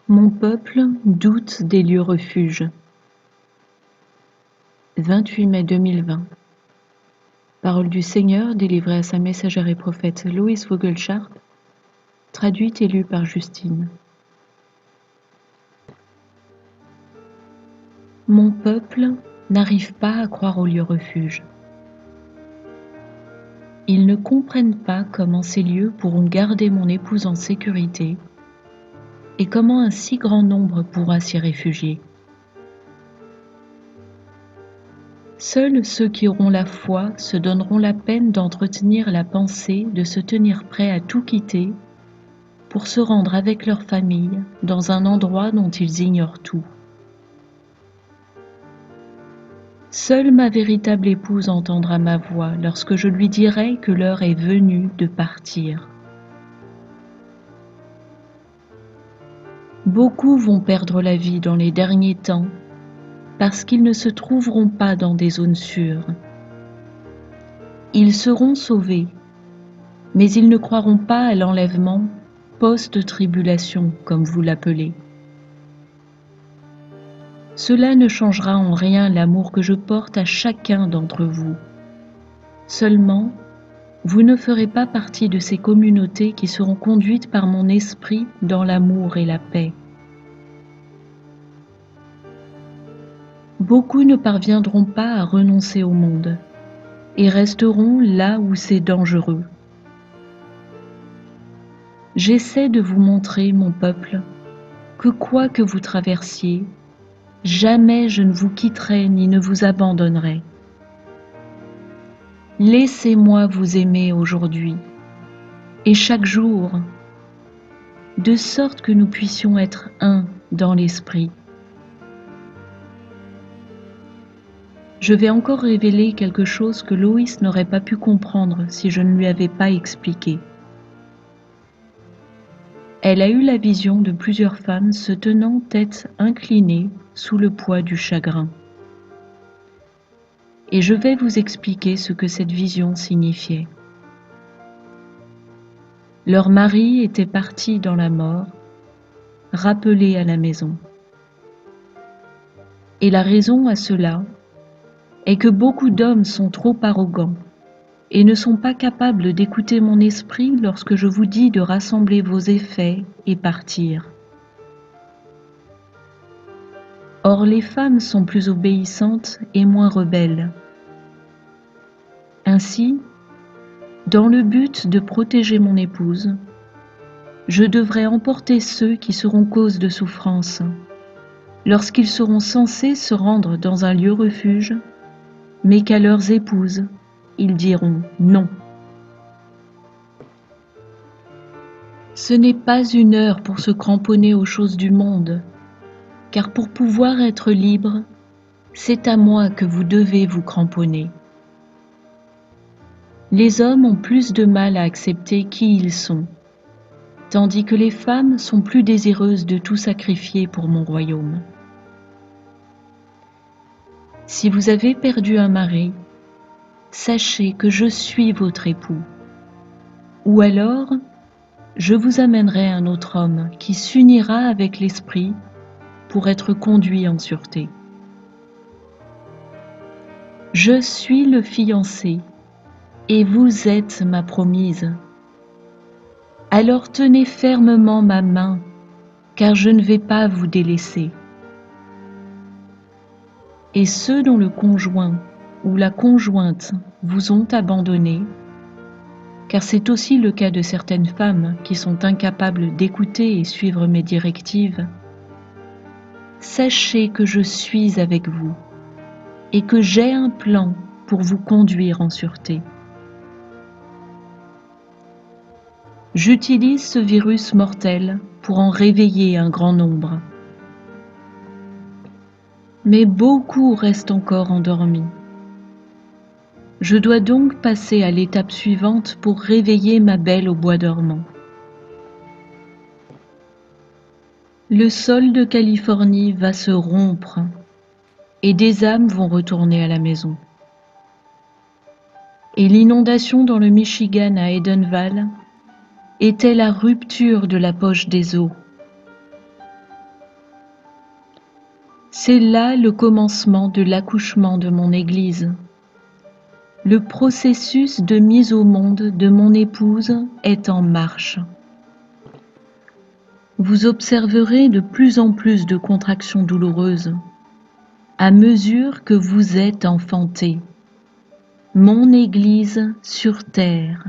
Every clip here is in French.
Mon peuple doute des lieux refuges. 28 mai 2020. Parole du Seigneur délivrée à sa messagère et prophète Loïs Vogelchardt, traduite et lue par Justine. Mon peuple n'arrive pas à croire aux lieux refuges. Ils ne comprennent pas comment ces lieux pourront garder mon épouse en sécurité et comment un si grand nombre pourra s'y réfugier. Seuls ceux qui auront la foi se donneront la peine d'entretenir la pensée de se tenir prêts à tout quitter pour se rendre avec leur famille dans un endroit dont ils ignorent tout. Seule ma véritable épouse entendra ma voix lorsque je lui dirai que l'heure est venue de partir. Beaucoup vont perdre la vie dans les derniers temps parce qu'ils ne se trouveront pas dans des zones sûres. Ils seront sauvés, mais ils ne croiront pas à l'enlèvement post-tribulation, comme vous l'appelez. Cela ne changera en rien l'amour que je porte à chacun d'entre vous. Seulement, vous ne ferez pas partie de ces communautés qui seront conduites par mon esprit dans l'amour et la paix. Beaucoup ne parviendront pas à renoncer au monde et resteront là où c'est dangereux. J'essaie de vous montrer, mon peuple, que quoi que vous traversiez, jamais je ne vous quitterai ni ne vous abandonnerai. Laissez-moi vous aimer aujourd'hui et chaque jour, de sorte que nous puissions être un dans l'esprit. Je vais encore révéler quelque chose que Loïs n'aurait pas pu comprendre si je ne lui avais pas expliqué. Elle a eu la vision de plusieurs femmes se tenant tête inclinée sous le poids du chagrin. Et je vais vous expliquer ce que cette vision signifiait. Leur mari était parti dans la mort, rappelé à la maison. Et la raison à cela est que beaucoup d'hommes sont trop arrogants et ne sont pas capables d'écouter mon esprit lorsque je vous dis de rassembler vos effets et partir. Or les femmes sont plus obéissantes et moins rebelles. Ainsi, dans le but de protéger mon épouse, je devrais emporter ceux qui seront cause de souffrance, lorsqu'ils seront censés se rendre dans un lieu refuge, mais qu'à leurs épouses, ils diront non. Ce n'est pas une heure pour se cramponner aux choses du monde, car pour pouvoir être libre, c'est à moi que vous devez vous cramponner. Les hommes ont plus de mal à accepter qui ils sont, tandis que les femmes sont plus désireuses de tout sacrifier pour mon royaume. Si vous avez perdu un mari, sachez que je suis votre époux. Ou alors, je vous amènerai un autre homme qui s'unira avec l'esprit pour être conduit en sûreté. Je suis le fiancé et vous êtes ma promise. Alors tenez fermement ma main, car je ne vais pas vous délaisser. Et ceux dont le conjoint ou la conjointe vous ont abandonné, car c'est aussi le cas de certaines femmes qui sont incapables d'écouter et suivre mes directives, sachez que je suis avec vous et que j'ai un plan pour vous conduire en sûreté. J'utilise ce virus mortel pour en réveiller un grand nombre. Mais beaucoup restent encore endormis. Je dois donc passer à l'étape suivante pour réveiller ma belle au bois dormant. Le sol de Californie va se rompre et des âmes vont retourner à la maison. Et l'inondation dans le Michigan à Edenval était la rupture de la poche des eaux. C'est là le commencement de l'accouchement de mon Église. Le processus de mise au monde de mon épouse est en marche. Vous observerez de plus en plus de contractions douloureuses à mesure que vous êtes enfanté. Mon Église sur terre.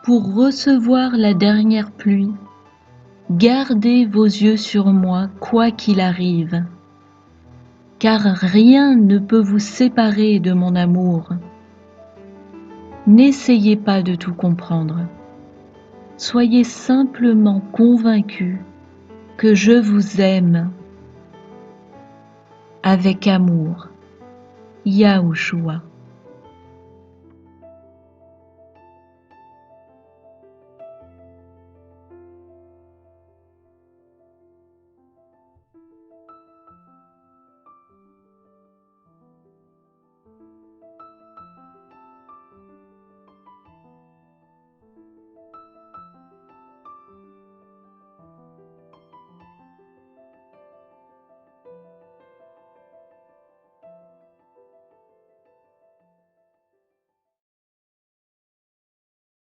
Pour recevoir la dernière pluie, gardez vos yeux sur moi quoi qu'il arrive, car rien ne peut vous séparer de mon amour. N'essayez pas de tout comprendre. Soyez simplement convaincus que je vous aime. Avec amour, Yahushua.